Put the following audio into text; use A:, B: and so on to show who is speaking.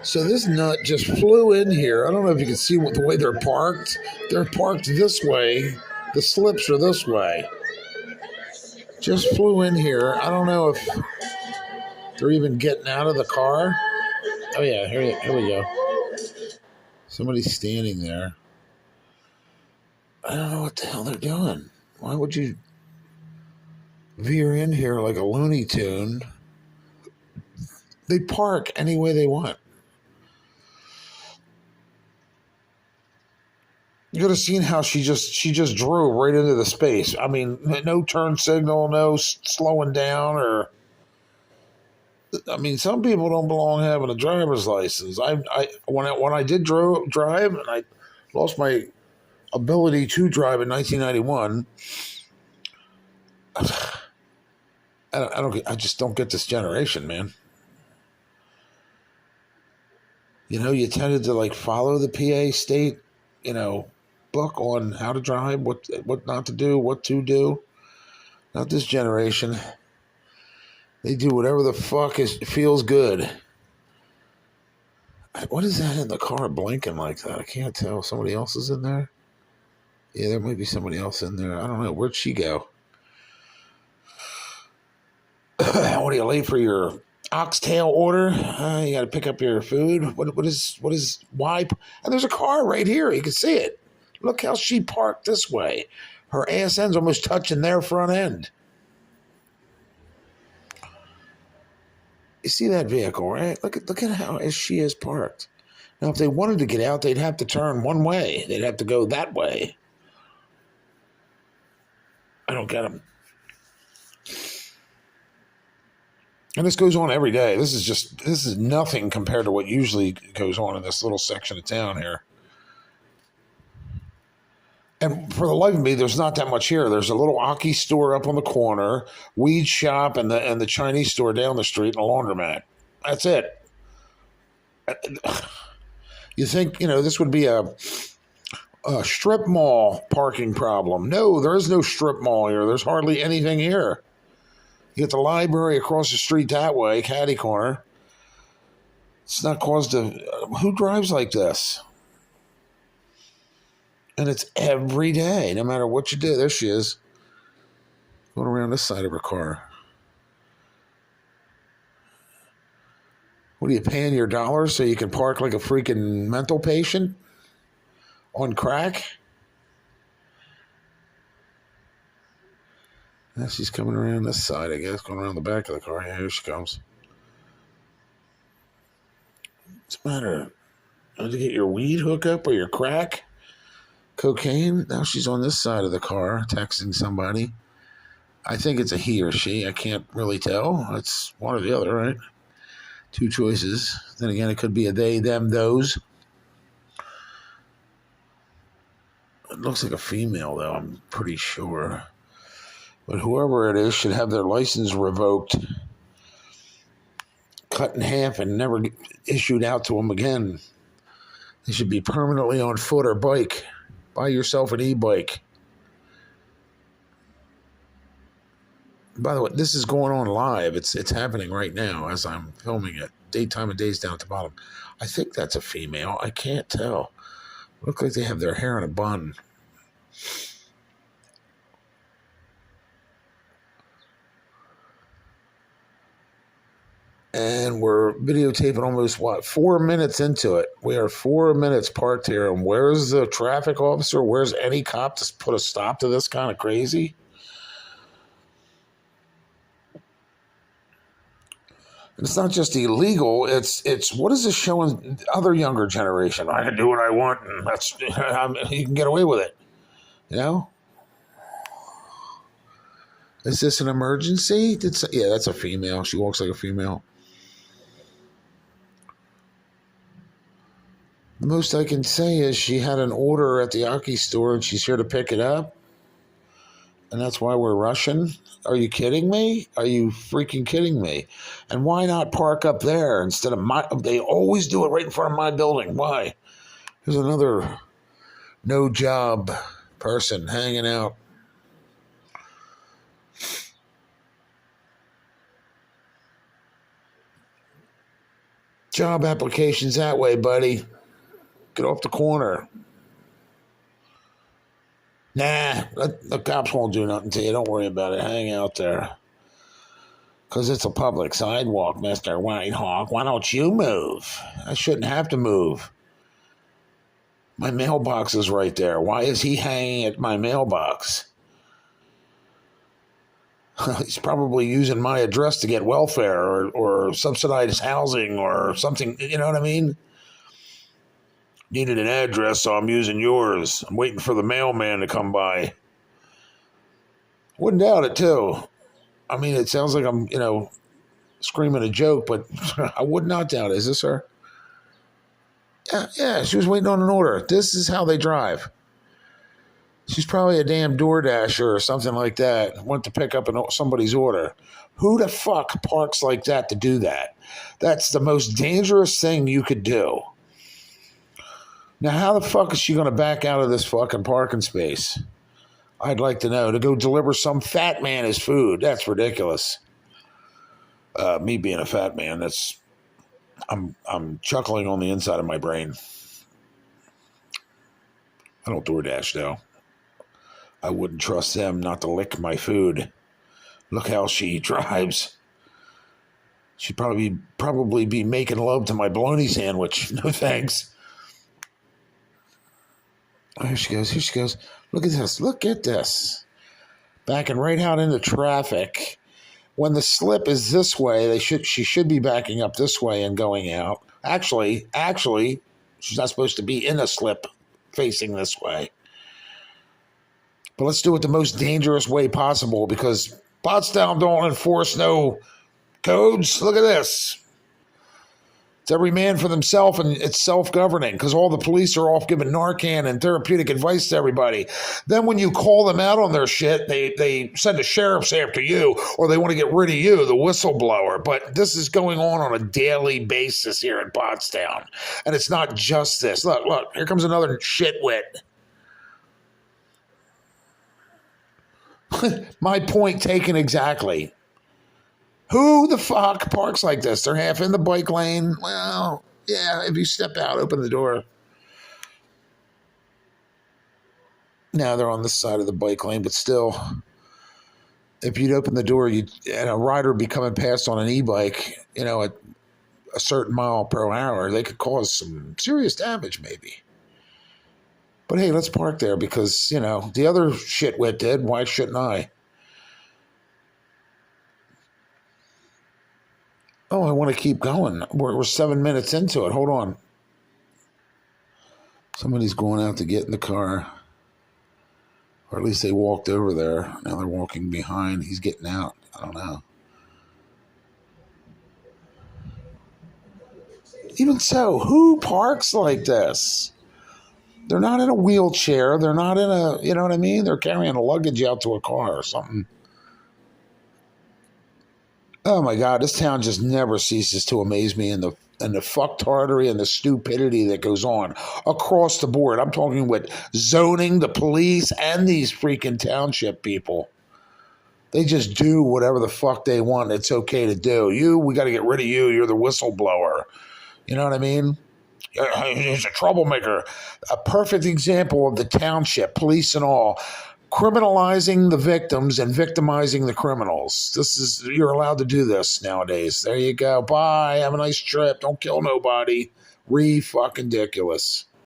A: So this nut just flew in here. I don't know if you can see the way they're parked. They're parked this way. The slips are this way. Just flew in here. I don't know if they're even getting out of the car. Oh yeah, here we go. Somebody's standing there. I don't know what the hell they're doing. Why would you veer in here like a Looney Tune? They park any way they want. You could have seen how she just drove right into the space. I mean, no turn signal, no slowing down, or I mean, some people don't belong having a driver's license. When I did drive and I lost my ability to drive in 1991. I just don't get this generation, man. You know, you tended to like follow the PA state, book on how to drive, what not to do, what to do. Not this generation. They do whatever the fuck feels good. What is that in the car blinking like that? I can't tell. Somebody else is in there? Yeah, there might be somebody else in there. I don't know. Where'd she go? What are you late for your oxtail order? You got to pick up your food. Why? And there's a car right here. You can see it. Look how she parked this way. Her ass end's almost touching their front end. You see that vehicle, right? Look at how she is parked. Now, if they wanted to get out, they'd have to turn one way. They'd have to go that way. I don't get them. And this goes on every day. This is nothing compared to what usually goes on in this little section of town here. And for the life of me, there's not that much here. There's a little Aki store up on the corner, weed shop, and the Chinese store down the street, and a laundromat. That's it. You think, this would be a strip mall parking problem. No, there is no strip mall here. There's hardly anything here. You get the library across the street that way, catty corner. It's not caused to... Who drives like this? And it's every day, no matter what you do. There she is, going around this side of her car. What are you paying your dollars so you can park like a freaking mental patient on crack? Now she's coming around this side, I guess, going around the back of the car. Yeah, here she comes. What's the matter? Did you get your weed hookup or your crack? Cocaine? Now she's on this side of the car texting somebody. I think it's a he or she. I can't really tell. It's one or the other, right? Two choices. Then again, it could be a they, them, those. It looks like a female, though. I'm pretty sure. But whoever it is should have their license revoked, cut in half, and never issued out to them again. They should be permanently on foot or bike. Buy yourself an e-bike. By the way, this is going on live. It's happening right now as I'm filming it. Daytime and days down at the bottom. I think that's a female. I can't tell. Look like they have their hair in a bun. And we're videotaping almost, 4 minutes into it. We are 4 minutes parked here. And where's the traffic officer? Where's any cop to put a stop to this kind of crazy? And it's not just illegal. It's what is this showing other younger generation? I can do what I want, and that's you can get away with it. Is this an emergency? Yeah, that's a female. She walks like a female. The most I can say is she had an order at the Aki store and she's here to pick it up. And that's why we're rushing. Are you kidding me? Are you freaking kidding me? And why not park up there instead of they always do it right in front of my building. Why? There's another no job person hanging out. Job applications that way, buddy. Get off the corner. Nah, the cops won't do nothing to you. Don't worry about it. Hang out there. Because it's a public sidewalk, Mr. Whitehawk. Why don't you move? I shouldn't have to move. My mailbox is right there. Why is he hanging at my mailbox? He's probably using my address to get welfare or subsidized housing or something. You know what I mean? Needed an address, so I'm using yours. I'm waiting for the mailman to come by. Wouldn't doubt it, too. I mean, it sounds like I'm, screaming a joke, but I would not doubt it. Is this her? Yeah, she was waiting on an order. This is how they drive. She's probably a damn DoorDasher or something like that. Went to pick up somebody's order. Who the fuck parks like that to do that? That's the most dangerous thing you could do. Now, how the fuck is she going to back out of this fucking parking space? I'd like to know. To go deliver some fat man his food. That's ridiculous. Me being a fat man, I'm chuckling on the inside of my brain. I don't DoorDash, though. I wouldn't trust them not to lick my food. Look how she drives. She'd probably be making love to my bologna sandwich. No thanks. Oh, here she goes. Look at this. Backing right out into traffic. When the slip is this way, she should be backing up this way and going out. Actually, she's not supposed to be in a slip facing this way. But let's do it the most dangerous way possible because Pottstown don't enforce no codes. Look at this. It's every man for themselves, and it's self-governing because all the police are off giving Narcan and therapeutic advice to everybody. Then when you call them out on their shit, they send the sheriffs after you, or they want to get rid of you, the whistleblower. But this is going on a daily basis here in Pottstown. And it's not just this. Look, here comes another shitwit. My point taken exactly. Who the fuck parks like this? They're half in the bike lane. Well, yeah, if you step out, open the door. Now they're on this side of the bike lane, but still, if you'd open the door, and a rider would be coming past on an e-bike, at a certain mile per hour, they could cause some serious damage maybe. But hey, let's park there because, the other shitwit did. Why shouldn't I? Oh, I want to keep going. We're 7 minutes into it. Hold on. Somebody's going out to get in the car. Or at least they walked over there. Now they're walking behind. He's getting out. I don't know. Even so, who parks like this? They're not in a wheelchair. They're not in a, you know what I mean? They're carrying a luggage out to a car or something. Oh my God, this town just never ceases to amaze me in the fucktardery and the stupidity that goes on across the board. I'm talking with zoning, the police, and these freaking township people. They just do whatever the fuck they want. It's okay to do. We got to get rid of you. You're the whistleblower. You know what I mean? He's a troublemaker. A perfect example of the township, police and all, criminalizing the victims and victimizing the criminals. You're allowed to do this nowadays. There you go. Bye. Have a nice trip. Don't kill nobody. Fucking ridiculous.